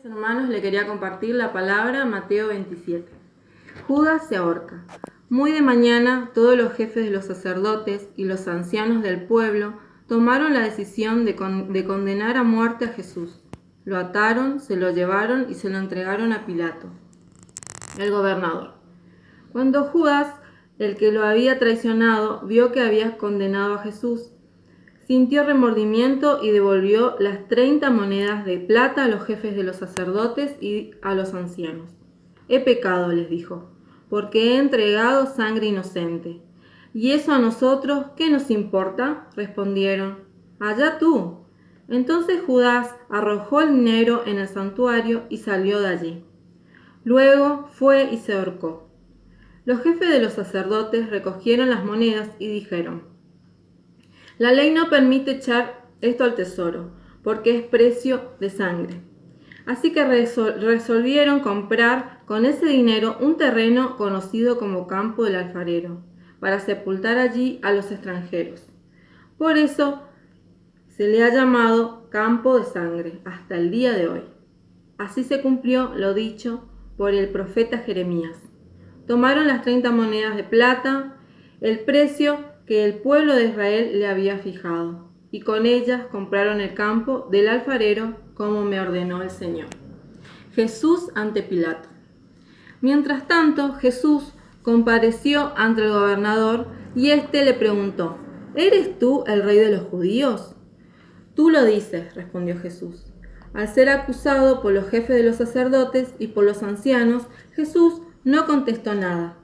Hermanos, le quería compartir la palabra Mateo 27. Judas se ahorca. Muy de mañana, todos los jefes de los sacerdotes y los ancianos del pueblo tomaron la decisión de condenar a muerte a Jesús. Lo ataron, se lo llevaron y se lo entregaron a Pilato, el gobernador. Cuando Judas, el que lo había traicionado, vio que había condenado a Jesús, sintió remordimiento y devolvió las 30 monedas de plata a los jefes de los sacerdotes y a los ancianos. He pecado, les dijo, porque he entregado sangre inocente. ¿Y eso a nosotros qué nos importa?, respondieron. Allá tú. Entonces Judas arrojó el dinero en el santuario y salió de allí. Luego fue y se ahorcó. Los jefes de los sacerdotes recogieron las monedas y dijeron: la ley no permite echar esto al tesoro, porque es precio de sangre. Así que resolvieron comprar con ese dinero un terreno conocido como Campo del Alfarero, para sepultar allí a los extranjeros. Por eso se le ha llamado Campo de Sangre hasta el día de hoy. Así se cumplió lo dicho por el profeta Jeremías. Tomaron las 30 monedas de plata, el precio que el pueblo de Israel le había fijado, y con ellas compraron el campo del alfarero, como me ordenó el Señor. Jesús ante Pilato. Mientras tanto, Jesús compareció ante el gobernador y éste le preguntó: ¿eres tú el rey de los judíos? Tú lo dices, respondió Jesús. Al ser acusado por los jefes de los sacerdotes y por los ancianos, Jesús no contestó nada.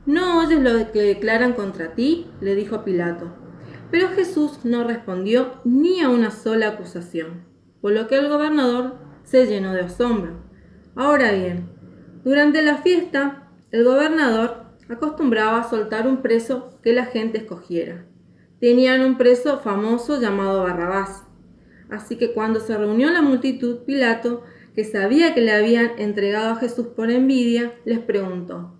¿No oyes lo que declaran contra ti?, le dijo Pilato. Pero Jesús no respondió ni a una sola acusación, por lo que el gobernador se llenó de asombro. Ahora bien, durante la fiesta, el gobernador acostumbraba a soltar un preso que la gente escogiera. Tenían un preso famoso llamado Barrabás. Así que cuando se reunió la multitud, Pilato, que sabía que le habían entregado a Jesús por envidia, les preguntó: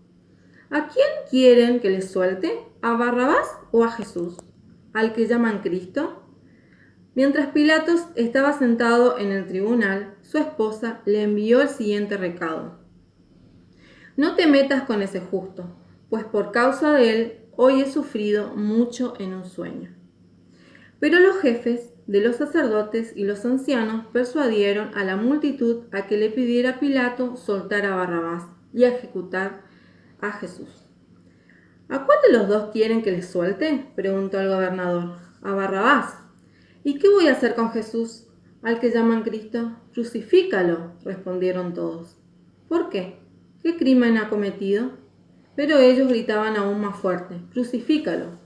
¿a quién quieren que les suelte? ¿A Barrabás o a Jesús, al que llaman Cristo? Mientras Pilatos estaba sentado en el tribunal, su esposa le envió el siguiente recado: no te metas con ese justo, pues por causa de él hoy he sufrido mucho en un sueño. Pero los jefes de los sacerdotes y los ancianos persuadieron a la multitud a que le pidiera a Pilato soltar a Barrabás y ejecutar a Jesús. ¿A cuál de los dos quieren que les suelte?, preguntó el gobernador. A Barrabás. ¿Y qué voy a hacer con Jesús, al que llaman Cristo? Crucifícalo, respondieron todos. ¿Por qué? ¿Qué crimen ha cometido? Pero ellos gritaban aún más fuerte: crucifícalo.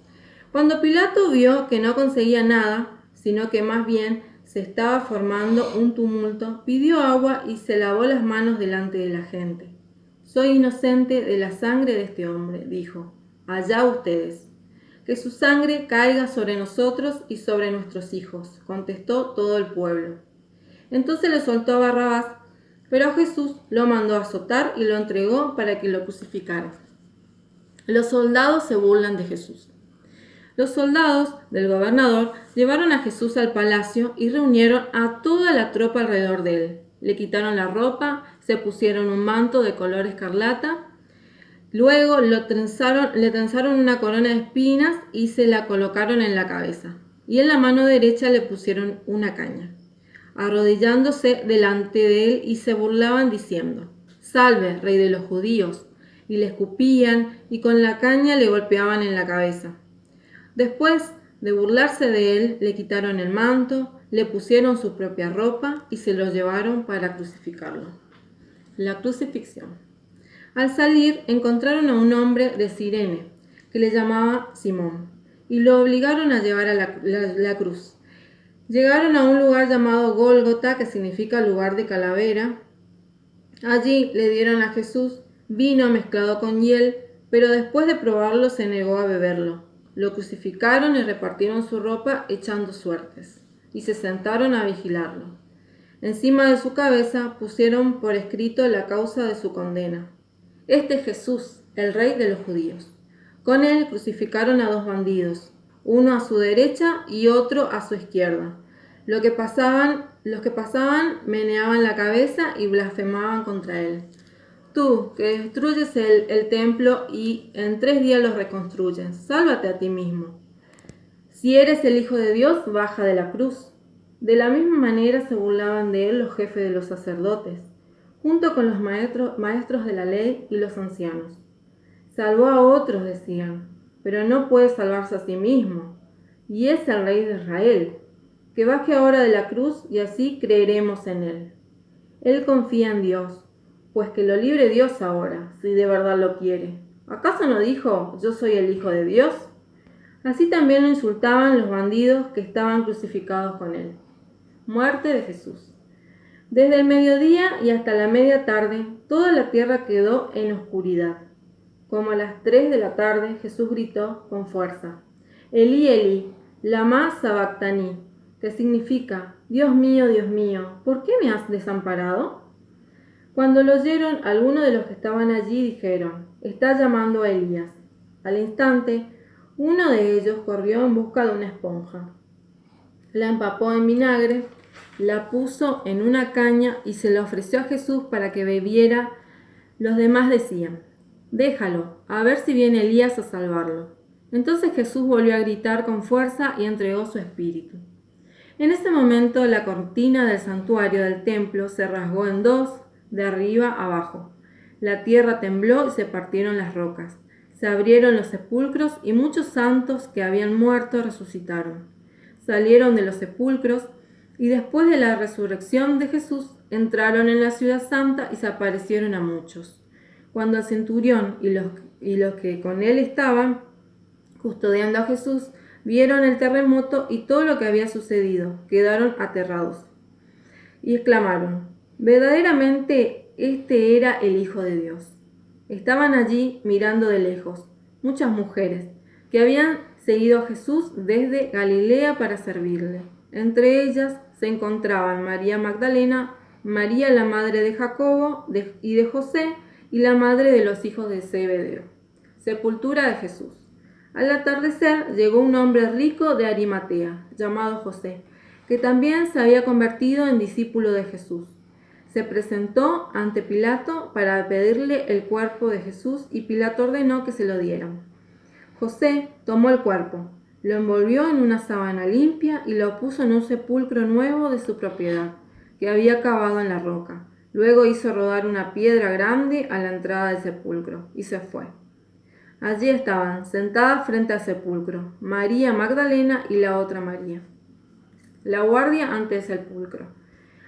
Cuando Pilato vio que no conseguía nada, sino que más bien se estaba formando un tumulto, pidió agua y se lavó las manos delante de la gente. Soy inocente de la sangre de este hombre, dijo. Allá ustedes. Que su sangre caiga sobre nosotros y sobre nuestros hijos, contestó todo el pueblo. Entonces le soltó a Barrabás, pero a Jesús lo mandó a azotar y lo entregó para que lo crucificaran. Los soldados se burlan de Jesús. Los soldados del gobernador llevaron a Jesús al palacio y reunieron a toda la tropa alrededor de él. Le quitaron la ropa, se pusieron un manto de color escarlata, luego le trenzaron una corona de espinas y se la colocaron en la cabeza. Y en la mano derecha le pusieron una caña, arrodillándose delante de él y se burlaban diciendo: «Salve, rey de los judíos», y le escupían y con la caña le golpeaban en la cabeza. Después de burlarse de él, le quitaron el manto, le pusieron su propia ropa y se lo llevaron para crucificarlo. La crucifixión. Al salir, encontraron a un hombre de Cirene, que le llamaba Simón, y lo obligaron a llevar a la cruz. Llegaron a un lugar llamado Gólgota, que significa lugar de calavera. Allí le dieron a Jesús vino mezclado con hiel, pero después de probarlo se negó a beberlo. Lo crucificaron y repartieron su ropa echando suertes, y se sentaron a vigilarlo. Encima de su cabeza pusieron por escrito la causa de su condena: este es Jesús, el rey de los judíos. Con él crucificaron a dos bandidos, uno a su derecha y otro a su izquierda. Los que pasaban meneaban la cabeza y blasfemaban contra él. Tú, que destruyes el templo y en 3 días lo reconstruyes, sálvate a ti mismo. Si eres el Hijo de Dios, baja de la cruz. De la misma manera se burlaban de él los jefes de los sacerdotes, junto con los maestros de la ley y los ancianos. Salvó a otros, decían, pero no puede salvarse a sí mismo, y es el Rey de Israel. Que baje ahora de la cruz y así creeremos en él. Él confía en Dios, pues que lo libre Dios ahora, si de verdad lo quiere. ¿Acaso no dijo, yo soy el Hijo de Dios? Así también lo insultaban los bandidos que estaban crucificados con él. Muerte de Jesús. Desde el mediodía y hasta la media tarde, toda la tierra quedó en oscuridad. Como a las 3 de la tarde, Jesús gritó con fuerza, Elí, Elí, lama sabactani, que significa, Dios mío, ¿por qué me has desamparado? Cuando lo oyeron, algunos de los que estaban allí dijeron, está llamando a Elías. Al instante, uno de ellos corrió en busca de una esponja. La empapó en vinagre, la puso en una caña y se la ofreció a Jesús para que bebiera. Los demás decían, déjalo, a ver si viene Elías a salvarlo. Entonces Jesús volvió a gritar con fuerza y entregó su espíritu. En ese momento la cortina del santuario del templo se rasgó en 2, de arriba abajo. La tierra tembló y se partieron las rocas. Se abrieron los sepulcros y muchos santos que habían muerto resucitaron. Salieron de los sepulcros y después de la resurrección de Jesús entraron en la ciudad santa y se aparecieron a muchos. Cuando el centurión y los que con él estaban custodiando a Jesús vieron el terremoto y todo lo que había sucedido, quedaron aterrados y exclamaron, verdaderamente este era el Hijo de Dios. Estaban allí mirando de lejos muchas mujeres que habían seguido a Jesús desde Galilea para servirle. Entre ellas se encontraban María Magdalena, María la madre de Jacobo y de José y la madre de los hijos de Zebedeo. Sepultura de Jesús. Al atardecer llegó un hombre rico de Arimatea, llamado José, que también se había convertido en discípulo de Jesús. Se presentó ante Pilato para pedirle el cuerpo de Jesús y Pilato ordenó que se lo dieran. José tomó el cuerpo, lo envolvió en una sábana limpia y lo puso en un sepulcro nuevo de su propiedad, que había cavado en la roca. Luego hizo rodar una piedra grande a la entrada del sepulcro y se fue. Allí estaban, sentadas frente al sepulcro, María Magdalena y la otra María, la guardia ante el sepulcro.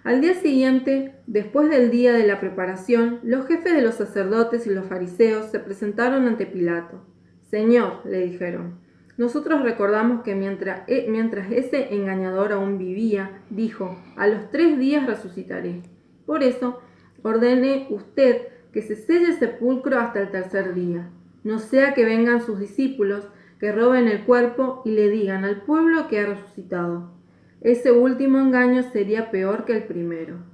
Al día siguiente, después del día de la preparación, los jefes de los sacerdotes y los fariseos se presentaron ante Pilato. Señor, le dijeron, nosotros recordamos que mientras ese engañador aún vivía, dijo, a los 3 días resucitaré. Por eso, ordene usted que se selle el sepulcro hasta el 3er día. No sea que vengan sus discípulos, que roben el cuerpo y le digan al pueblo que ha resucitado. Ese último engaño sería peor que el primero.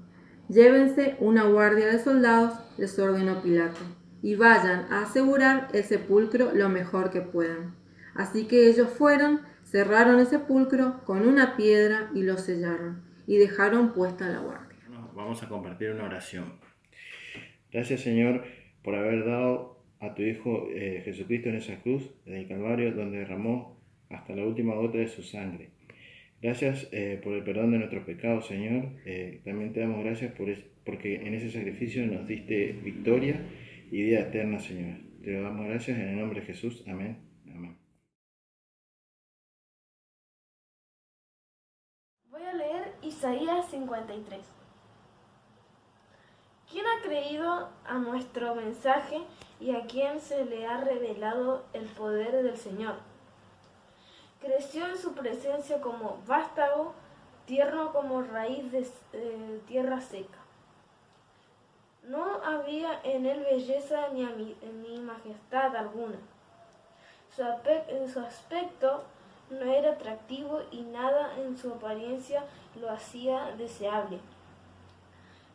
Llévense una guardia de soldados, les ordenó Pilato, y vayan a asegurar el sepulcro lo mejor que puedan. Así que ellos fueron, cerraron el sepulcro con una piedra y lo sellaron, y dejaron puesta la guardia. Vamos a compartir una oración. Gracias, Señor, por haber dado a tu Hijo Jesucristo en esa cruz del Calvario, donde derramó hasta la última gota de su sangre. Gracias por el perdón de nuestros pecados, Señor. También te damos gracias porque en ese sacrificio nos diste victoria y vida eterna, Señor. Te lo damos gracias en el nombre de Jesús. Amén. Amén. Voy a leer Isaías 53. ¿Quién ha creído a nuestro mensaje y a quién se le ha revelado el poder del Señor? Creció en su presencia como vástago, tierno como raíz de tierra seca. No había en él belleza ni majestad alguna. Su aspecto no era atractivo y nada en su apariencia lo hacía deseable.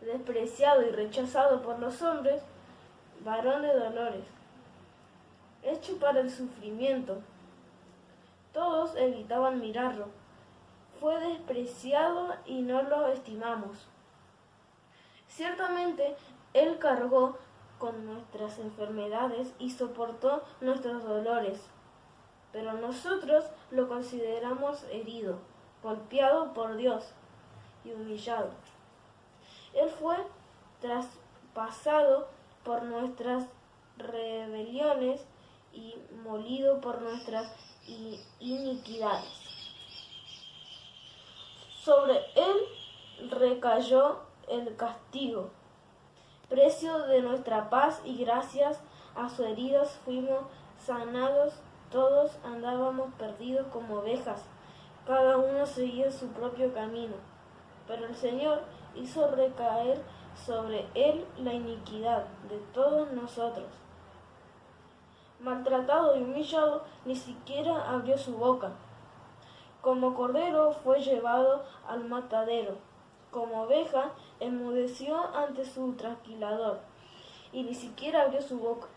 Despreciado y rechazado por los hombres, varón de dolores, hecho para el sufrimiento. Todos evitaban mirarlo. fue despreciado y no lo estimamos. Ciertamente, Él cargó con nuestras enfermedades y soportó nuestros dolores, pero nosotros lo consideramos herido, golpeado por Dios y humillado. Él fue traspasado por nuestras rebeliones y molido por nuestras iniquidades. Sobre Él recayó el castigo, precio de nuestra paz, y gracias a sus heridas fuimos sanados. Todos andábamos perdidos como ovejas, cada uno seguía su propio camino, pero el Señor hizo recaer sobre Él la iniquidad de todos nosotros. Maltratado y humillado, ni siquiera abrió su boca. Como cordero fue llevado al matadero, como oveja enmudeció ante su trasquilador, y ni siquiera abrió su boca.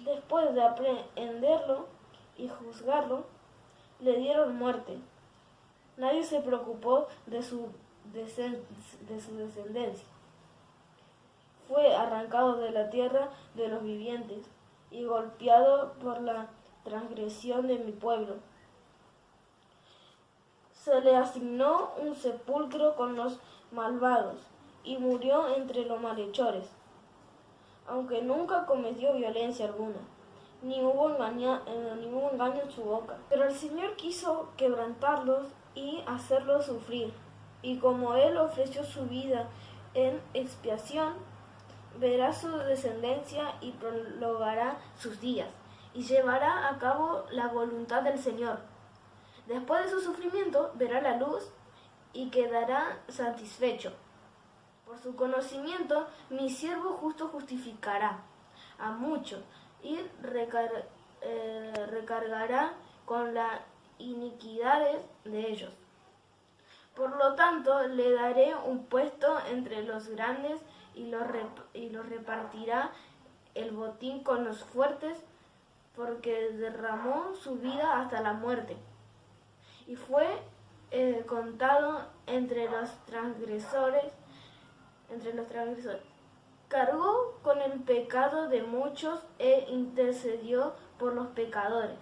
Después de aprehenderlo y juzgarlo, le dieron muerte. Nadie se preocupó de su descendencia. Fue arrancado de la tierra de los vivientes y golpeado por la transgresión de mi pueblo. Se le asignó un sepulcro con los malvados y murió entre los malhechores, aunque nunca cometió violencia alguna, ni hubo engaño en su boca. Pero el Señor quiso quebrantarlos y hacerlos sufrir, y como Él ofreció su vida en expiación, verá su descendencia y prolongará sus días, y llevará a cabo la voluntad del Señor. Después de su sufrimiento verá la luz y quedará satisfecho. Por su conocimiento mi siervo justo justificará a muchos y recargará con las iniquidades de ellos. Por lo tanto, le daré un puesto entre los grandes y los repartirá el botín con los fuertes, porque derramó su vida hasta la muerte y fue contado entre los transgresores. Cargó con el pecado de muchos e intercedió por los pecadores.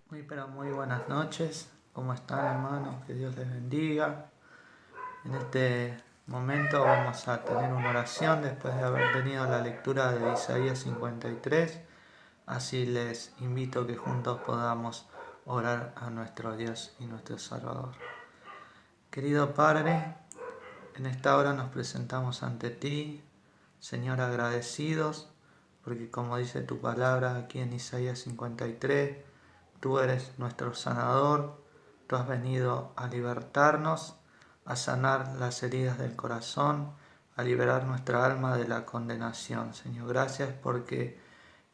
Muy buenas noches. ¿Cómo están, hermanos? Que Dios les bendiga. En este momento vamos a tener una oración después de haber tenido la lectura de Isaías 53. Así les invito que juntos podamos orar a nuestro Dios y nuestro Salvador. Querido Padre, en esta hora nos presentamos ante ti, Señor, agradecidos, porque como dice tu palabra aquí en Isaías 53, tú eres nuestro sanador, tú has venido a libertarnos, a sanar las heridas del corazón, a liberar nuestra alma de la condenación. Señor, gracias porque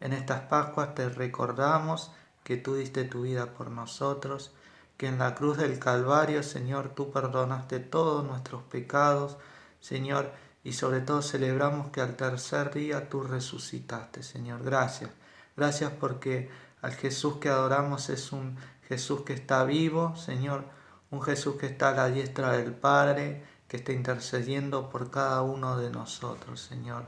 en estas Pascuas te recordamos que tú diste tu vida por nosotros, que en la cruz del Calvario, Señor, tú perdonaste todos nuestros pecados, Señor, y sobre todo celebramos que al tercer día tú resucitaste, Señor. Gracias. Gracias porque al Jesús que adoramos es un Jesús que está vivo, Señor, un Jesús que está a la diestra del Padre, que está intercediendo por cada uno de nosotros, Señor.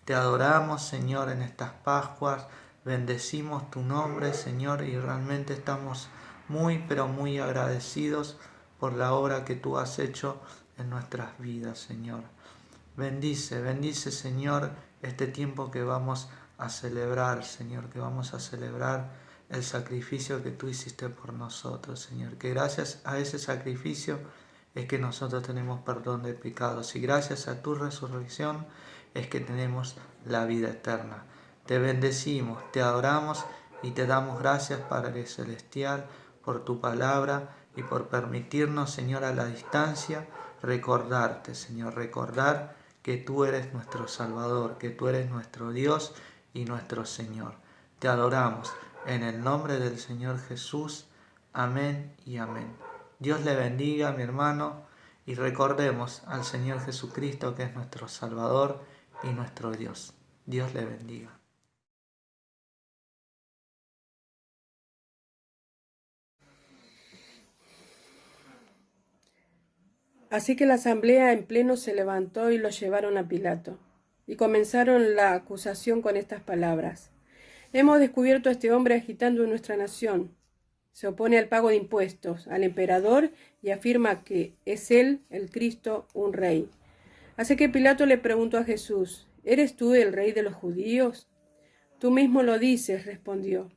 Te adoramos, Señor, en estas Pascuas, bendecimos tu nombre, Señor, y realmente estamos pero muy agradecidos por la obra que tú has hecho en nuestras vidas, Señor. Bendice, Señor, este tiempo que vamos a celebrar, Señor, que vamos a celebrar el sacrificio que tú hiciste por nosotros, Señor, que gracias a ese sacrificio es que nosotros tenemos perdón de pecados y gracias a tu resurrección es que tenemos la vida eterna. Te bendecimos, te adoramos y te damos gracias, Padre Celestial, por tu palabra y por permitirnos, Señor, a la distancia recordarte, Señor, recordar que tú eres nuestro Salvador, que tú eres nuestro Dios y nuestro Señor. Te adoramos en el nombre del Señor Jesús. Amén y amén. Dios le bendiga, mi hermano, y recordemos al Señor Jesucristo, que es nuestro Salvador y nuestro Dios. Dios le bendiga. Así que la asamblea en pleno se levantó y lo llevaron a Pilato. Y comenzaron la acusación con estas palabras: hemos descubierto a este hombre agitando nuestra nación. Se opone al pago de impuestos al emperador y afirma que es él, el Cristo, un rey. Así que Pilato le preguntó a Jesús: ¿eres tú el rey de los judíos? Tú mismo lo dices, respondió.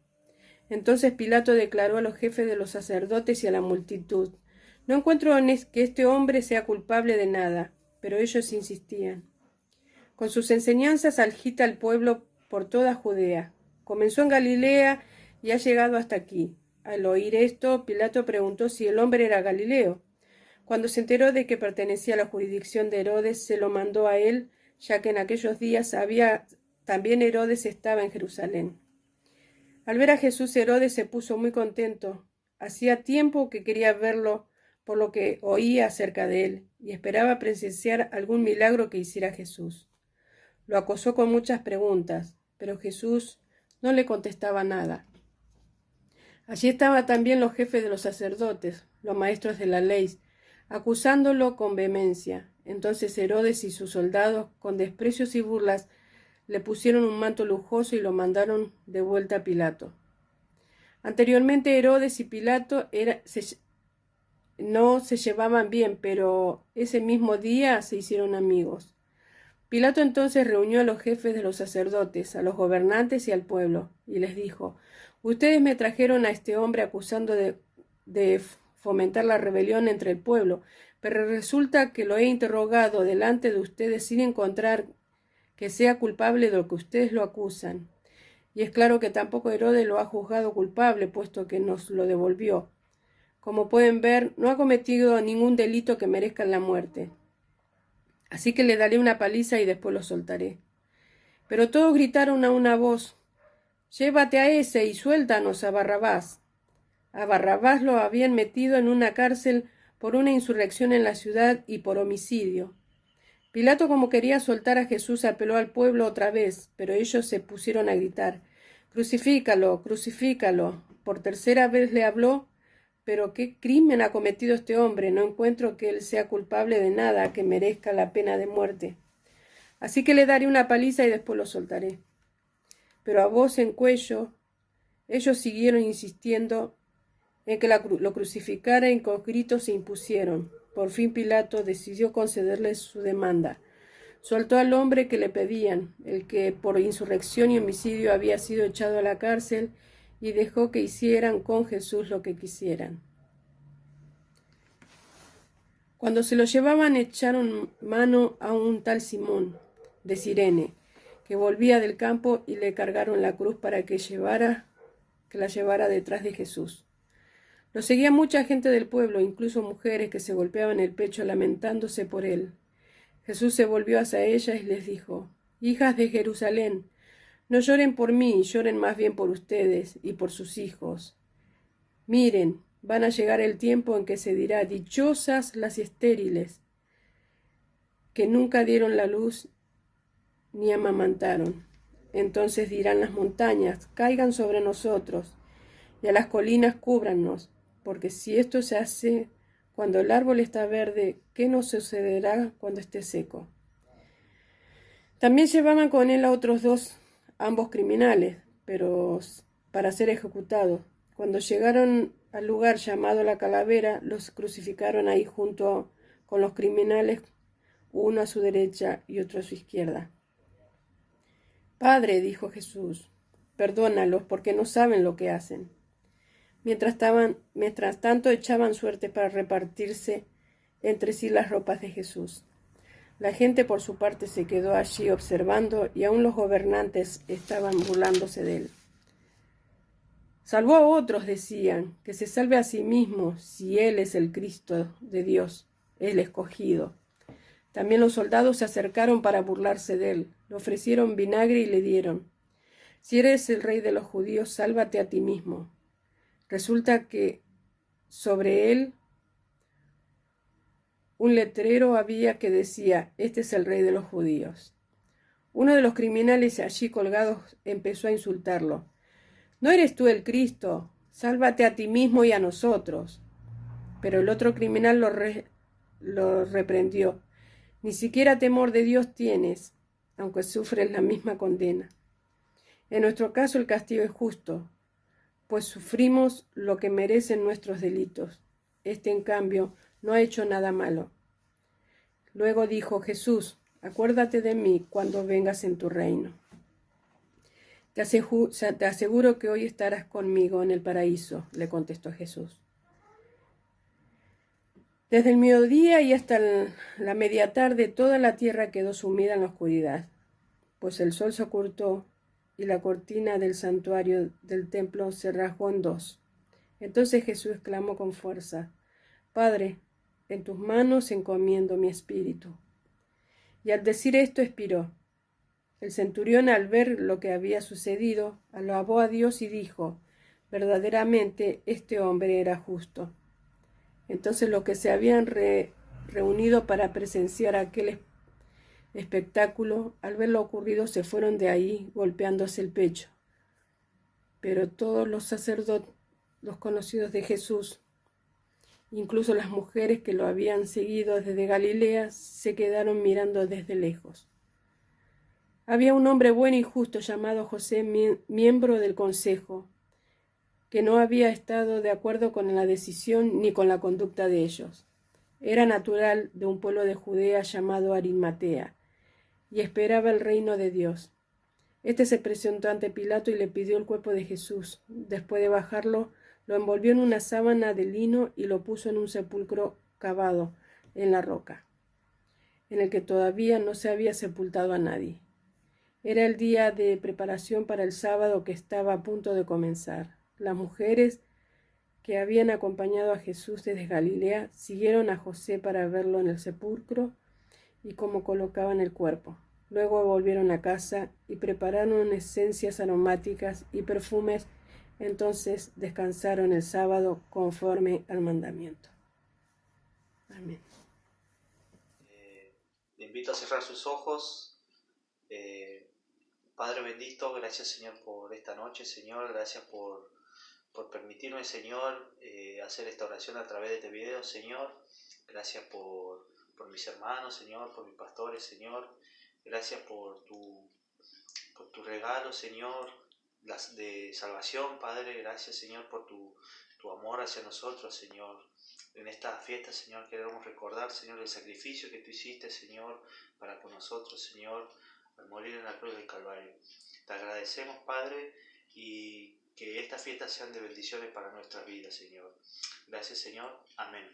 Entonces Pilato declaró a los jefes de los sacerdotes y a la multitud: no encuentro que este hombre sea culpable de nada. Pero ellos insistían. Con sus enseñanzas agita al pueblo por toda Judea. Comenzó en Galilea y ha llegado hasta aquí. Al oír esto, Pilato preguntó si el hombre era Galileo. Cuando se enteró de que pertenecía a la jurisdicción de Herodes, se lo mandó a él, ya que en aquellos días también Herodes estaba en Jerusalén. Al ver a Jesús, Herodes se puso muy contento. Hacía tiempo que quería verlo por lo que oía acerca de él, y esperaba presenciar algún milagro que hiciera Jesús. Lo acosó con muchas preguntas, pero Jesús no le contestaba nada. Allí estaban también los jefes de los sacerdotes, los maestros de la ley, acusándolo con vehemencia. Entonces Herodes y sus soldados, con desprecios y burlas, le pusieron un manto lujoso y lo mandaron de vuelta a Pilato. Anteriormente Herodes y Pilato no se llevaban bien, pero ese mismo día se hicieron amigos. Pilato entonces reunió a los jefes de los sacerdotes, a los gobernantes y al pueblo, y les dijo: ustedes me trajeron a este hombre acusando de fomentar la rebelión entre el pueblo, pero resulta que lo he interrogado delante de ustedes sin encontrar que sea culpable de lo que ustedes lo acusan. Y es claro que tampoco Herodes lo ha juzgado culpable, puesto que nos lo devolvió. Como pueden ver, no ha cometido ningún delito que merezca la muerte. Así que le daré una paliza y después lo soltaré. Pero todos gritaron a una voz: llévate a ese y suéltanos a Barrabás. A Barrabás lo habían metido en una cárcel por una insurrección en la ciudad y por homicidio. Pilato, como quería soltar a Jesús, apeló al pueblo otra vez, pero ellos se pusieron a gritar: crucifícalo, crucifícalo. Por tercera vez le habló: pero ¿qué crimen ha cometido este hombre? No encuentro que él sea culpable de nada que merezca la pena de muerte. Así que le daré una paliza y después lo soltaré. Pero a voz en cuello, ellos siguieron insistiendo en que lo crucificara y con gritos se impusieron. Por fin Pilato decidió concederles su demanda. Soltó al hombre que le pedían, el que por insurrección y homicidio había sido echado a la cárcel, y dejó que hicieran con Jesús lo que quisieran. Cuando se lo llevaban, echaron mano a un tal Simón de Cirene, que volvía del campo, y le cargaron la cruz para que la llevara detrás de Jesús. Lo seguía mucha gente del pueblo, incluso mujeres que se golpeaban el pecho lamentándose por él. Jesús se volvió hacia ellas y les dijo: hijas de Jerusalén, no lloren por mí, lloren más bien por ustedes y por sus hijos. Miren, van a llegar el tiempo en que se dirá: dichosas las estériles, que nunca dieron la luz ni amamantaron. Entonces dirán las montañas: caigan sobre nosotros, y a las colinas cúbranos, porque si esto se hace cuando el árbol está verde, ¿qué nos sucederá cuando esté seco? También llevaban con él a otros dos, ambos criminales, pero para ser ejecutados. Cuando llegaron al lugar llamado la Calavera, los crucificaron ahí junto con los criminales, uno a su derecha y otro a su izquierda. Padre, dijo Jesús, perdónalos porque no saben lo que hacen. Mientras tanto echaban suerte para repartirse entre sí las ropas de Jesús. La gente por su parte se quedó allí observando, y aún los gobernantes estaban burlándose de él. Salvó a otros, decían, que se salve a sí mismo si él es el Cristo de Dios, el escogido. También los soldados se acercaron para burlarse de él. Le ofrecieron vinagre y le dieron: si eres el rey de los judíos, sálvate a ti mismo. Resulta que sobre él un letrero había que decía: este es el rey de los judíos. Uno de los criminales allí colgados empezó a insultarlo: ¿no eres tú el Cristo? Sálvate a ti mismo y a nosotros. Pero el otro criminal lo reprendió. Ni siquiera temor de Dios tienes, aunque sufres la misma condena. En nuestro caso el castigo es justo, pues sufrimos lo que merecen nuestros delitos. Este, en cambio, no ha hecho nada malo. Luego dijo Jesús: acuérdate de mí cuando vengas en tu reino. Te aseguro que hoy estarás conmigo en el paraíso, le contestó Jesús. Desde el mediodía y hasta la media tarde toda la tierra quedó sumida en la oscuridad, pues el sol se ocultó y la cortina del santuario del templo se rasgó en dos. Entonces Jesús clamó con fuerza: Padre, en tus manos encomiendo mi espíritu. Y al decir esto expiró. El centurión, al ver lo que había sucedido, alabó a Dios y dijo: verdaderamente este hombre era justo. Entonces los que se habían reunido para presenciar aquel espectáculo, al ver lo ocurrido, se fueron de ahí golpeándose el pecho. Pero todos los sacerdotes, los conocidos de Jesús, incluso las mujeres que lo habían seguido desde Galilea, se quedaron mirando desde lejos. Había un hombre bueno y justo llamado José, miembro del consejo, que no había estado de acuerdo con la decisión ni con la conducta de ellos. Era natural de un pueblo de Judea llamado Arimatea, y esperaba el reino de Dios. Este se presentó ante Pilato y le pidió el cuerpo de Jesús. Después de bajarlo, lo envolvió en una sábana de lino y lo puso en un sepulcro cavado en la roca, en el que todavía no se había sepultado a nadie. Era el día de preparación para el sábado que estaba a punto de comenzar. Las mujeres que habían acompañado a Jesús desde Galilea siguieron a José para verlo en el sepulcro y cómo colocaban el cuerpo. Luego volvieron a casa y prepararon esencias aromáticas y perfumes. Entonces descansaron el sábado conforme al mandamiento. Amén. Le invito a cerrar sus ojos. Padre bendito, gracias Señor por esta noche, Señor, gracias por permitirme, Señor, hacer esta oración a través de este video, Señor. Gracias por mis hermanos, Señor, por mis pastores, Señor. Gracias por tu regalo, Señor, de salvación, Padre. Gracias, Señor, por tu amor hacia nosotros, Señor. En esta fiesta, Señor, queremos recordar, Señor, el sacrificio que tú hiciste, Señor, para con nosotros, Señor, al morir en la cruz del Calvario. Te agradecemos, Padre, y que estas fiestas sean de bendiciones para nuestras vidas, Señor. Gracias, Señor. Amén.